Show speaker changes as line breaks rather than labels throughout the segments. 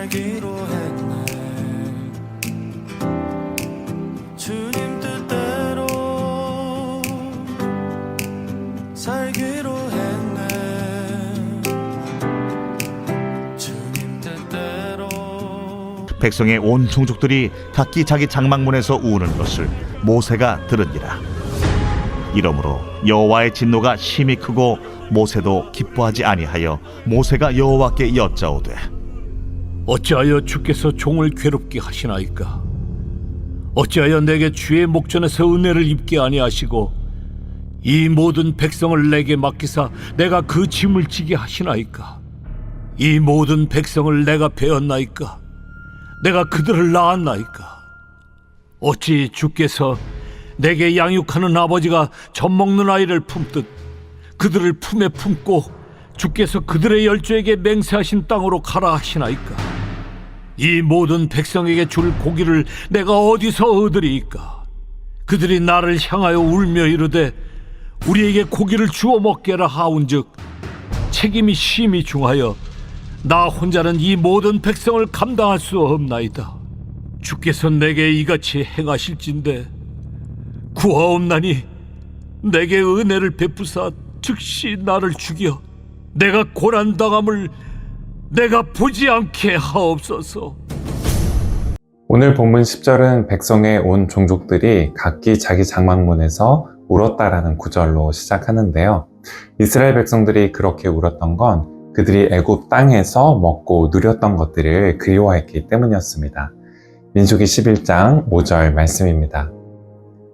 살기로 했네. 주님 뜻대로 살기로 했네. 주님 뜻대로.
백성의 온 종족들이 각기 자기 장막문에서 우는 것을 모세가 들으니라. 이러므로 여호와의 진노가 심히 크고 모세도 기뻐하지 아니하여 모세가 여호와께 여짜오되
어찌하여 주께서 종을 괴롭게 하시나이까? 어찌하여 내게 주의 목전에서 은혜를 입게 아니하시고 이 모든 백성을 내게 맡기사 내가 그 짐을 지게 하시나이까? 이 모든 백성을 내가 베었나이까? 내가 그들을 낳았나이까? 어찌 주께서 내게 양육하는 아버지가 젖 먹는 아이를 품듯 그들을 품에 품고 주께서 그들의 열조에게 맹세하신 땅으로 가라 하시나이까? 이 모든 백성에게 줄 고기를 내가 어디서 얻으리이까? 그들이 나를 향하여 울며 이르되 우리에게 고기를 주어 먹게라 하온즉 책임이 심히 중하여 나 혼자는 이 모든 백성을 감당할 수 없나이다. 주께서 내게 이같이 행하실진대 구하옵나니 내게 은혜를 베푸사 즉시 나를 죽여 내가 고난당함을 내가 보지 않게 하옵소서.
오늘 본문 10절은 백성의 온 종족들이 각기 자기 장막문에서 울었다라는 구절로 시작하는데요. 이스라엘 백성들이 그렇게 울었던 건 그들이 애굽 땅에서 먹고 누렸던 것들을 그리워했기 때문이었습니다. 민수기 11장 5절 말씀입니다.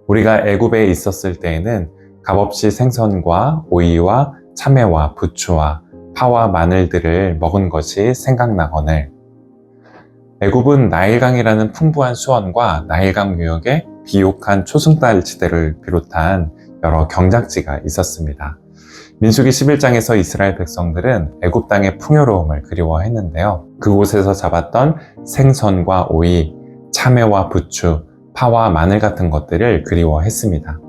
우리가 애굽에 있었을 때에는 값없이 생선과 오이와 참외와 부추와 파와 마늘들을 먹은 것이 생각나거늘. 애굽은 나일강이라는 풍부한 수원과 나일강 유역에 비옥한 초승달 지대를 비롯한 여러 경작지가 있었습니다. 민수기 11장에서 이스라엘 백성들은 애굽 땅의 풍요로움을 그리워했는데요. 그곳에서 잡았던 생선과 오이, 참외와 부추, 파와 마늘 같은 것들을 그리워했습니다.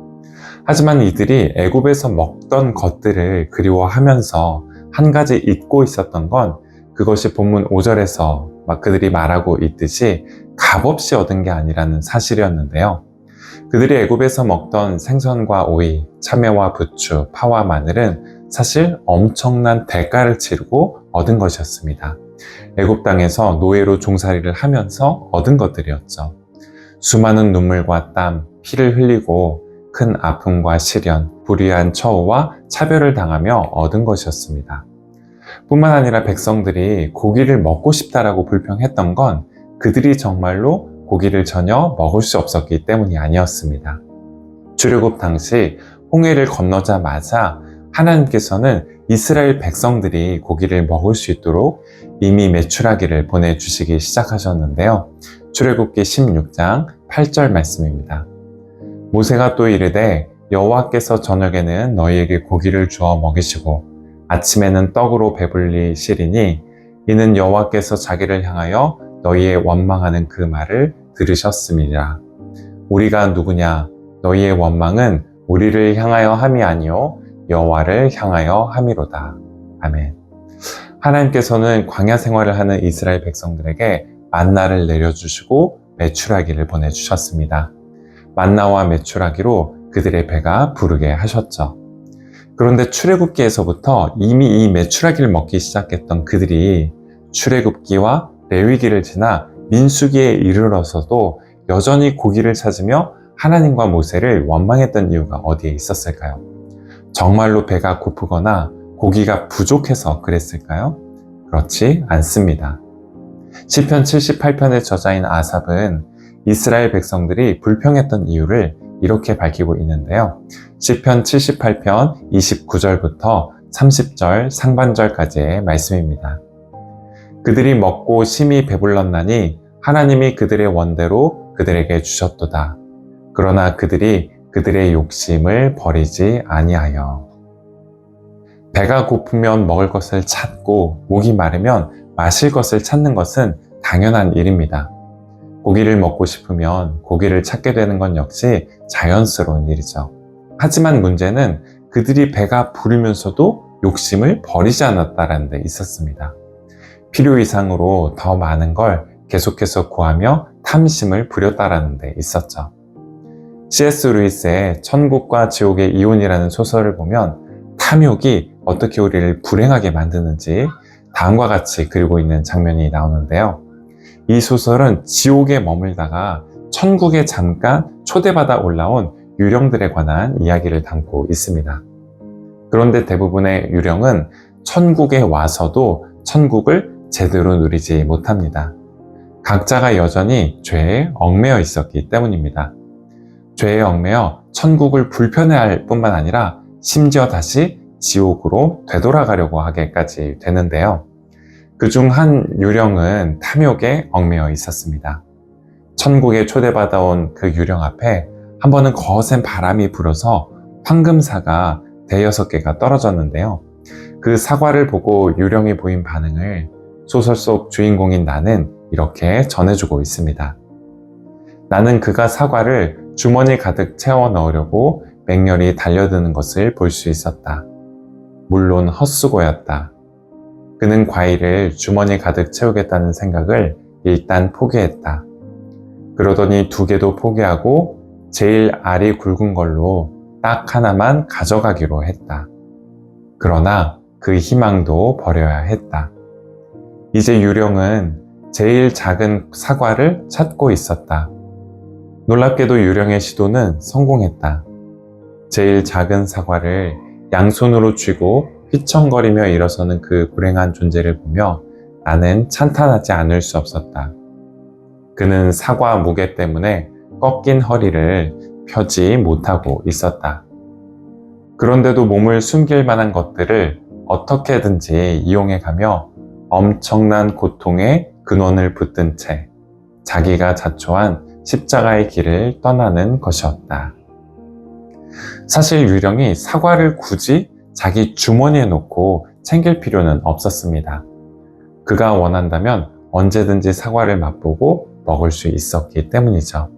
하지만 이들이 애굽에서 먹던 것들을 그리워하면서 한 가지 잊고 있었던 건 그것이 본문 5절에서 그들이 말하고 있듯이 값없이 얻은 게 아니라는 사실이었는데요. 그들이 애굽에서 먹던 생선과 오이, 참외와 부추, 파와 마늘은 사실 엄청난 대가를 치르고 얻은 것이었습니다. 애굽 땅에서 노예로 종살이를 하면서 얻은 것들이었죠. 수많은 눈물과 땀, 피를 흘리고 큰 아픔과 시련, 불의한 처우와 차별을 당하며 얻은 것이었습니다. 뿐만 아니라 백성들이 고기를 먹고 싶다라고 불평했던 건 그들이 정말로 고기를 전혀 먹을 수 없었기 때문이 아니었습니다. 출애굽 당시 홍해를 건너자마자 하나님께서는 이스라엘 백성들이 고기를 먹을 수 있도록 이미 메추라기를 보내주시기 시작하셨는데요. 출애굽기 16장 8절 말씀입니다. 모세가 또 이르되 여호와께서 저녁에는 너희에게 고기를 주어 먹이시고 아침에는 떡으로 배불리시리니 이는 여호와께서 자기를 향하여 너희의 원망하는 그 말을 들으셨음이라. 우리가 누구냐? 너희의 원망은 우리를 향하여 함이 아니요 여호와를 향하여 함이로다. 아멘. 하나님께서는 광야 생활을 하는 이스라엘 백성들에게 만나를 내려주시고 메추라기를 보내주셨습니다. 만나와 메추라기로 그들의 배가 부르게 하셨죠. 그런데 출애굽기에서부터 이미 이 메추라기를 먹기 시작했던 그들이 출애굽기와 레위기를 지나 민수기에 이르러서도 여전히 고기를 찾으며 하나님과 모세를 원망했던 이유가 어디에 있었을까요? 정말로 배가 고프거나 고기가 부족해서 그랬을까요? 그렇지 않습니다. 시편 78편의 저자인 아삽은 이스라엘 백성들이 불평했던 이유를 이렇게 밝히고 있는데요. 시편 78편 29절부터 30절 상반절까지의 말씀입니다. 그들이 먹고 심히 배불렀나니 하나님이 그들의 원대로 그들에게 주셨도다. 그러나 그들이 그들의 욕심을 버리지 아니하여. 배가 고프면 먹을 것을 찾고 목이 마르면 마실 것을 찾는 것은 당연한 일입니다. 고기를 먹고 싶으면 고기를 찾게 되는 건 역시 자연스러운 일이죠. 하지만 문제는 그들이 배가 부르면서도 욕심을 버리지 않았다는 데 있었습니다. 필요 이상으로 더 많은 걸 계속해서 구하며 탐심을 부렸다라는 데 있었죠. C.S. 루이스의 천국과 지옥의 이혼이라는 소설을 보면 탐욕이 어떻게 우리를 불행하게 만드는지 다음과 같이 그리고 있는 장면이 나오는데요. 이 소설은 지옥에 머물다가 천국에 잠깐 초대받아 올라온 유령들에 관한 이야기를 담고 있습니다. 그런데 대부분의 유령은 천국에 와서도 천국을 제대로 누리지 못합니다. 각자가 여전히 죄에 얽매여 있었기 때문입니다. 죄에 얽매여 천국을 불편해할 뿐만 아니라 심지어 다시 지옥으로 되돌아가려고 하게까지 되는데요. 그중 한 유령은 탐욕에 얽매여 있었습니다. 천국에 초대받아온 그 유령 앞에 한 번은 거센 바람이 불어서 황금사가 대여섯 개가 떨어졌는데요. 그 사과를 보고 유령이 보인 반응을 소설 속 주인공인 나는 이렇게 전해주고 있습니다. 나는 그가 사과를 주머니 가득 채워 넣으려고 맹렬히 달려드는 것을 볼 수 있었다. 물론 헛수고였다. 그는 과일을 주머니 가득 채우겠다는 생각을 일단 포기했다. 그러더니 2개도 포기하고 제일 알이 굵은 걸로 딱 하나만 가져가기로 했다. 그러나 그 희망도 버려야 했다. 이제 유령은 제일 작은 사과를 찾고 있었다. 놀랍게도 유령의 시도는 성공했다. 제일 작은 사과를 양손으로 쥐고 휘청거리며 일어서는 그 불행한 존재를 보며 나는 찬탄하지 않을 수 없었다. 그는 사과 무게 때문에 꺾인 허리를 펴지 못하고 있었다. 그런데도 몸을 숨길 만한 것들을 어떻게든지 이용해가며 엄청난 고통의 근원을 붙든 채 자기가 자초한 십자가의 길을 떠나는 것이었다. 사실 유령이 사과를 굳이 자기 주머니에 놓고 챙길 필요는 없었습니다. 그가 원한다면 언제든지 사과를 맛보고 먹을 수 있었기 때문이죠.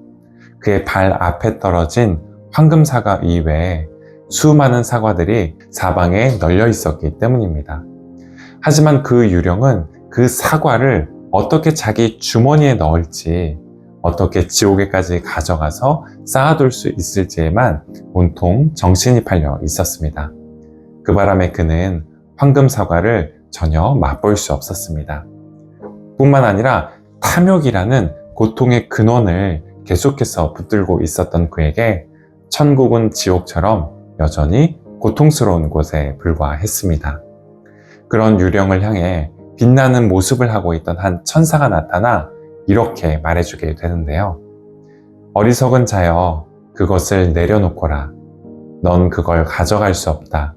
그의 발 앞에 떨어진 황금사과 이외에 수많은 사과들이 사방에 널려 있었기 때문입니다. 하지만 그 유령은 그 사과를 어떻게 자기 주머니에 넣을지, 어떻게 지옥에까지 가져가서 쌓아둘 수 있을지에만 온통 정신이 팔려 있었습니다. 그 바람에 그는 황금 사과를 전혀 맛볼 수 없었습니다. 뿐만 아니라 탐욕이라는 고통의 근원을 계속해서 붙들고 있었던 그에게 천국은 지옥처럼 여전히 고통스러운 곳에 불과했습니다. 그런 유령을 향해 빛나는 모습을 하고 있던 한 천사가 나타나 이렇게 말해주게 되는데요. 어리석은 자여, 그것을 내려놓거라. 넌 그걸 가져갈 수 없다.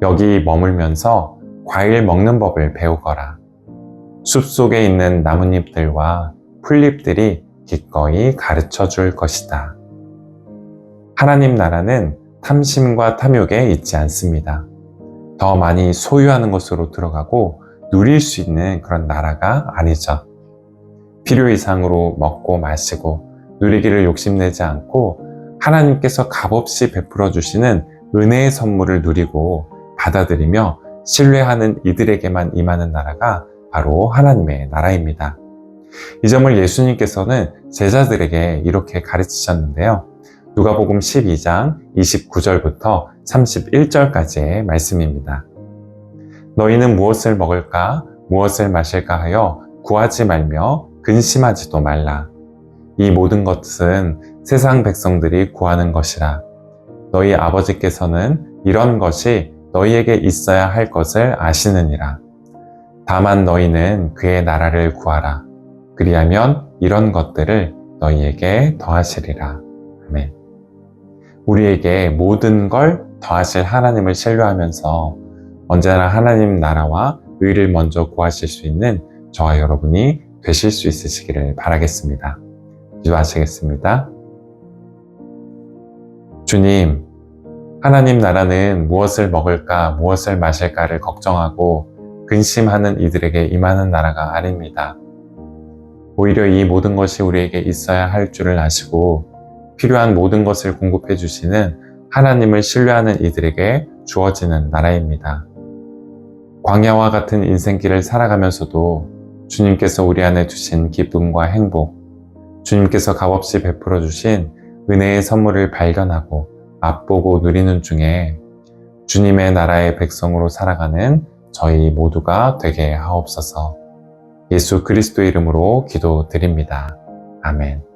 여기 머물면서 과일 먹는 법을 배우거라. 숲속에 있는 나뭇잎들과 풀잎들이 기꺼이 가르쳐 줄 것이다. 하나님 나라는 탐심과 탐욕에 있지 않습니다. 더 많이 소유하는 것으로 들어가고 누릴 수 있는 그런 나라가 아니죠. 필요 이상으로 먹고 마시고 누리기를 욕심내지 않고 하나님께서 값없이 베풀어 주시는 은혜의 선물을 누리고 받아들이며 신뢰하는 이들에게만 임하는 나라가 바로 하나님의 나라입니다. 이 점을 예수님께서는 제자들에게 이렇게 가르치셨는데요. 누가복음 12장 29절부터 31절까지의 말씀입니다. 너희는 무엇을 먹을까, 무엇을 마실까 하여 구하지 말며 근심하지도 말라. 이 모든 것은 세상 백성들이 구하는 것이라. 너희 아버지께서는 이런 것이 너희에게 있어야 할 것을 아시느니라. 다만 너희는 그의 나라를 구하라. 그리하면 이런 것들을 너희에게 더하시리라. 아멘. 우리에게 모든 걸 더하실 하나님을 신뢰하면서 언제나 하나님 나라와 의를 먼저 구하실 수 있는 저와 여러분이 되실 수 있으시기를 바라겠습니다. 기도하시겠습니다. 주님, 하나님 나라는 무엇을 먹을까, 무엇을 마실까를 걱정하고 근심하는 이들에게 임하는 나라가 아닙니다. 오히려 이 모든 것이 우리에게 있어야 할 줄을 아시고 필요한 모든 것을 공급해 주시는 하나님을 신뢰하는 이들에게 주어지는 나라입니다. 광야와 같은 인생길을 살아가면서도 주님께서 우리 안에 주신 기쁨과 행복, 주님께서 값없이 베풀어 주신 은혜의 선물을 발견하고 맛보고 누리는 중에 주님의 나라의 백성으로 살아가는 저희 모두가 되게 하옵소서. 예수 그리스도의 이름으로 기도드립니다. 아멘.